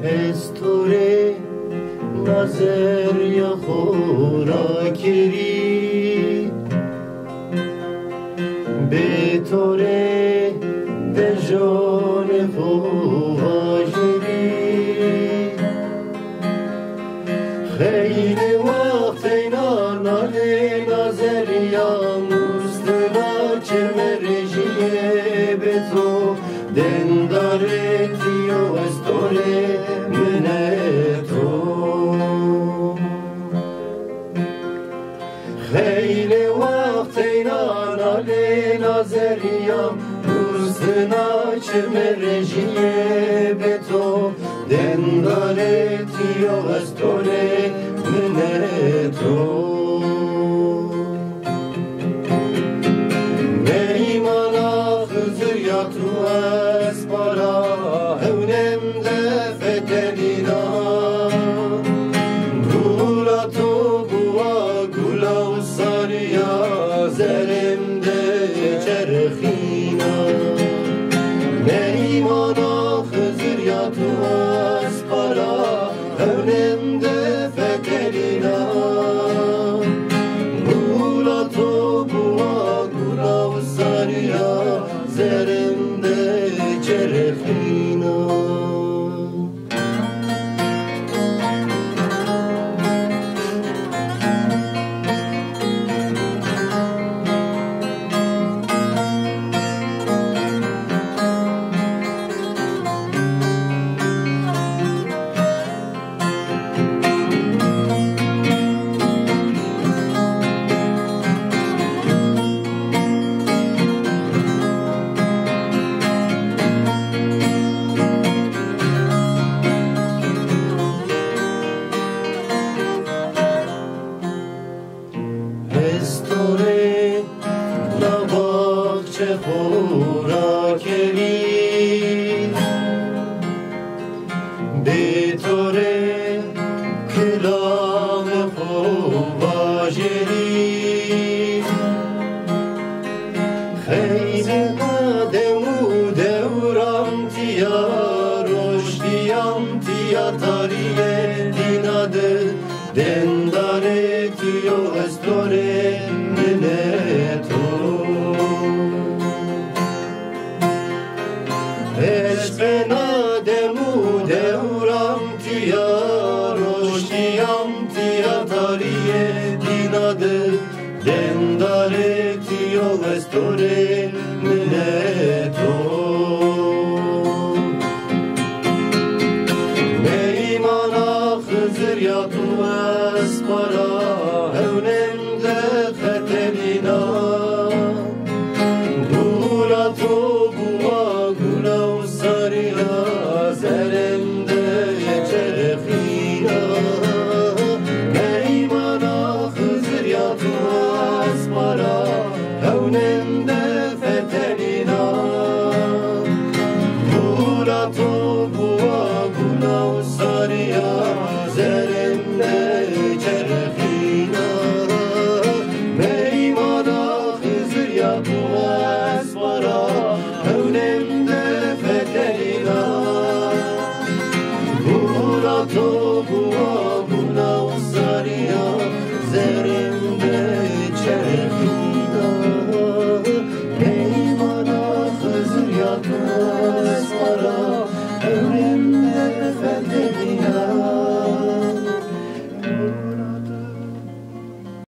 استوره نظر یا خورا کری به طوره دجان خواجری خیلی وقت اینا ناله نظر یا مستنا چه مرجیه به تو دنداره تیو استوره منه تو خیلی وقت اینا ناله نظریم روزنا چه مرجیه به تو دنداره تیو استوره منه تو میمانا خزر یا تو از بارا هونم دفتلینا گولا تو بوا گولا و ساریا زرم ده چرخینا میمانا خزر یا تو از بارا هونم دفتلینا گولا تو بوا گولا و ساریا زرم ده چرخینا استوره نباخچه خورا کری به طوره کلام خواجری خیلی قدم و دورم تیا رشدیم تیا تاریه دیناده دنداره تیو استوره منه تو عشق نادم و دورم تیا رشدیم تیا تاریه دیناده دنداره تیو استوره منه تو میمانا خزر یا تو از بارا